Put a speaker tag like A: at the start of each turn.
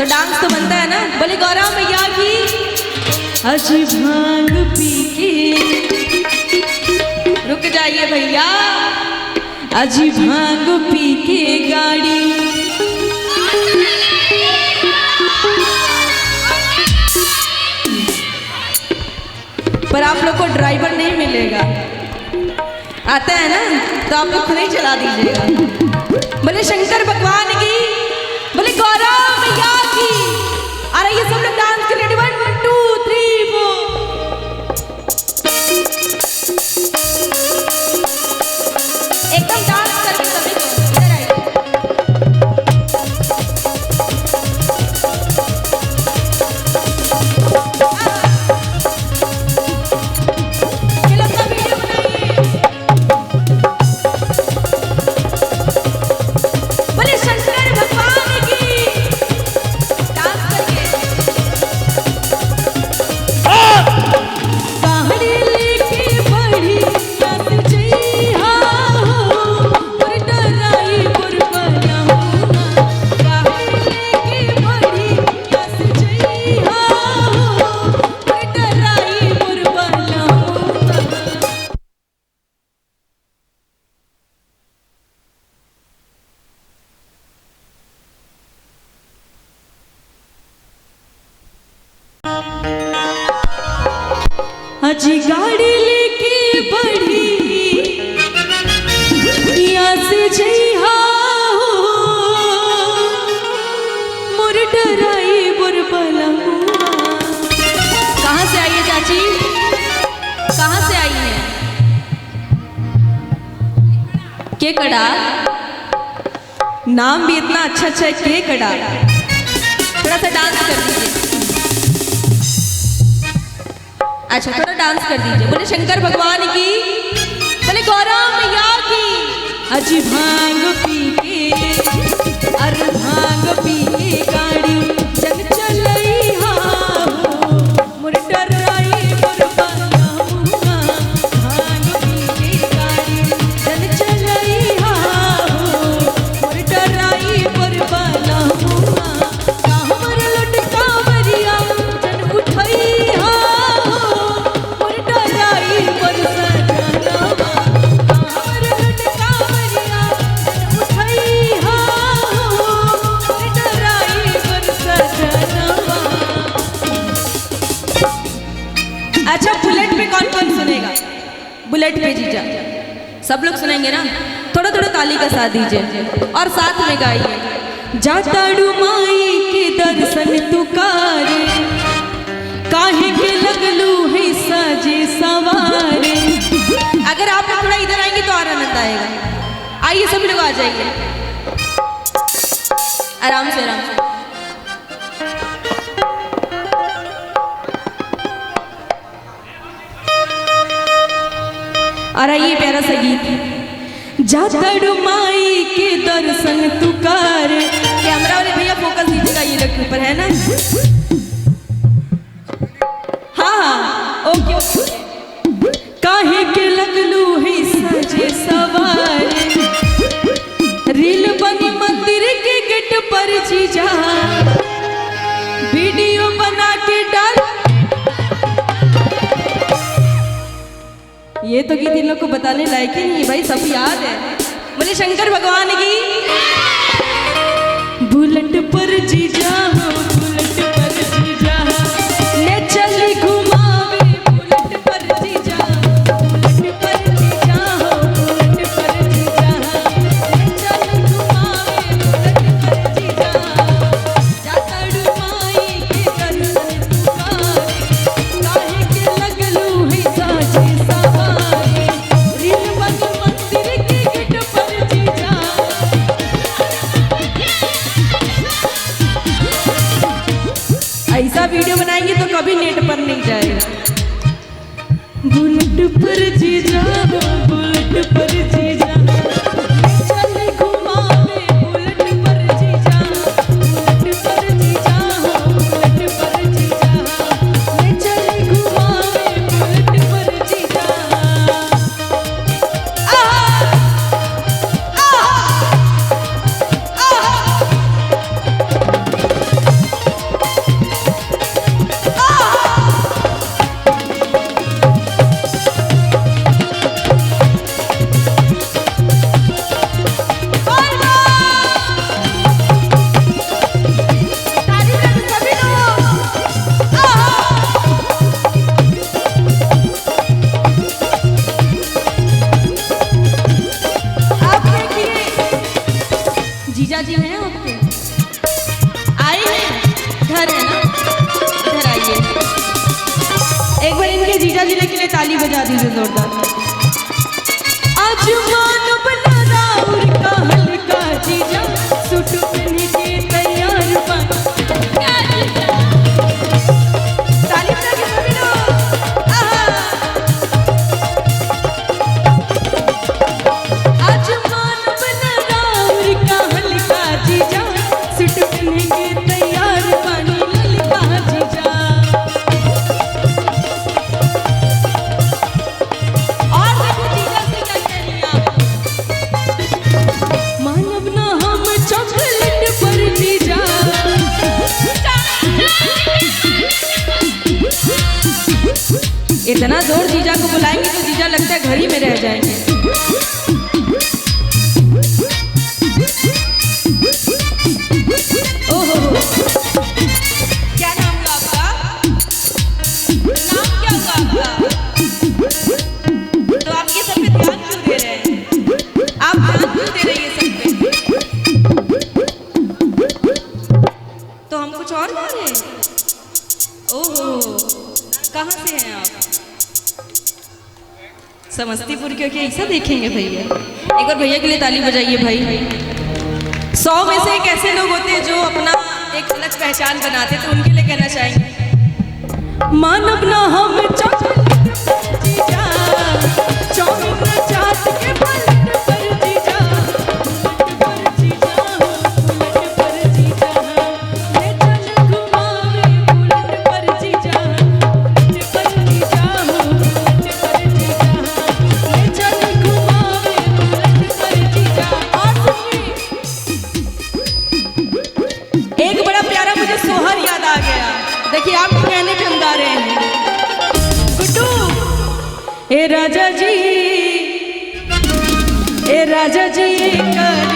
A: Dance तो बनता है ना। बोले गौरव मैया की अजी भांग पी के। रुक जाइए भैया। अजी भांग पी के गाड़ी पर आप लोग को ड्राइवर नहीं मिलेगा। आता है ना तो आप लोग खुद ही चला दीजिएगा। बोले शंकर भगवान की, बोले गौरव मैया की। अरे ये सब लोग डांस के रेडी 1 2 3 4। एकदम डांस करके सभी को इधर आइए। अजी गाड़ी लेके बढ़ी यहाँ से जइहा हो मोर डराई बुरबला। कहाँ से आई है चाची? कहाँ से आई है? केकड़ा। नाम भी इतना अच्छा अच्छा है, केकड़ा। थोड़ा सा डांस कर दीजिए। अच्छा थोड़ा डांस कर दीजिए। बोले शंकर भगवान की, बोले गौरव मैया की। अजी भांग पी के, अरे भांग पी के गाड़ी जग चलई हा हो मोर डराई बुरबला। भांग पी के गाड़ी जग चलई हा हो मोर डराई बुरबला। कांवर लटका मरिया जन उठई हा अच्छा बुलेट पे कौन कौन सुनेगा? बुलेट पे जीजा सब लोग सुनेंगे ना। थोड़ा थोड़ा ताली का साथ दीजिए और साथ में गाइए। जाताड़ू माई के दर्शन तुकारे काहे के लगलू है साजे सवारे। अगर आप लोग थोड़ा इधर आएंगे तो और आनंद आएगा। आइए सभी लोग आ जाइए आराम से आराम से। और ये प्यारा सा गीत जाताड़ू माई के दर्शन तुकार। कैमरा वाले भैया फोकस दीजिएगा ये लोग के ऊपर, है ना? हाँ हाँ ओके ओके। काहे के लगलू है सजे सवारे रील बनी मंदिर के गेट पर जीजा वीडियो बना के डाल। ये तो गीत इन लोग को बताने लायक ही नहीं भाई, सब याद है। बोले शंकर भगवान की। बुलेट पर जीजा हो बुलेट पर जीजा ले चली घुमावे बुलेट पर जीजा। बुलेट पर जीजा हो बुलेट पर जीजा ले चली घुमावे बुलेट पर जीजा। जाताड़ू माई के दर्शन तुकारे काहे के लगलू है साजे सवारे रील बनी मंदिर के गेट पर जीजा। ऐसा वीडियो बनाएंगे तो कभी नेट पर नहीं जाएगा। बुलेट पर जीजा हो बुलेट पर जीजा चले घुमावे बुलेट पर जीजा। बुलेट पर जीजा हो बुलेट पर जीजा ले चले घुमावे बुलेट पर जीजा। जीजा जी के लिए ताली बजा दीजिए जोरदार। आज मानव ना राउर का हल्का जीजा सूट पहन के तैयार बन। ताली बजा के सभी लोग। आज मानव ना राउर का हल्का जीजा सूट पहन के तैयार बनी ललका जीजा। मानव ना हम चॉकलेट पर जीजा। इतना जोर जीजा को बुलाएंगे तो जीजा लगता है घर ही में रह जाएंगे। ओहो क्या नाम हुआ आपका? नाम क्या हुआ आपका? तो आप ये सब पे ध्यान क्यों दे रहे हैं? आप ध्यान क्यों दे रही है सब पे? तो हम कुछ और गा रहे हैं। ओहो कहाँ से हैं आप? समस्तीपुर क्योंकि ऐसा देखेंगे भैया। एक बार भैया के लिए ताली बजाइए भाई। 100 में से एक ऐसे लोग होते हैं जो अपना एक अलग पहचान बनाते, तो उनके लिए कहना चाहेंगे मानव ना हम चॉकलेट पर जीजा, चाउमीन ना चाट के पलट पर जीजा, पलट पर जीजा हो, पलट पर जीजा ले चल घुमावे पलट पर जीजा, पलट पर जीजा हो, पलट पर जीजा ले चल घुमावे पलट पर जीजा। और सुनिए एक बड़ा प्यारा मुझे सोहर याद आ गया। देखिए आपके कहने पे हम गा रहे हैं। गुड्डू ए राजा जी कर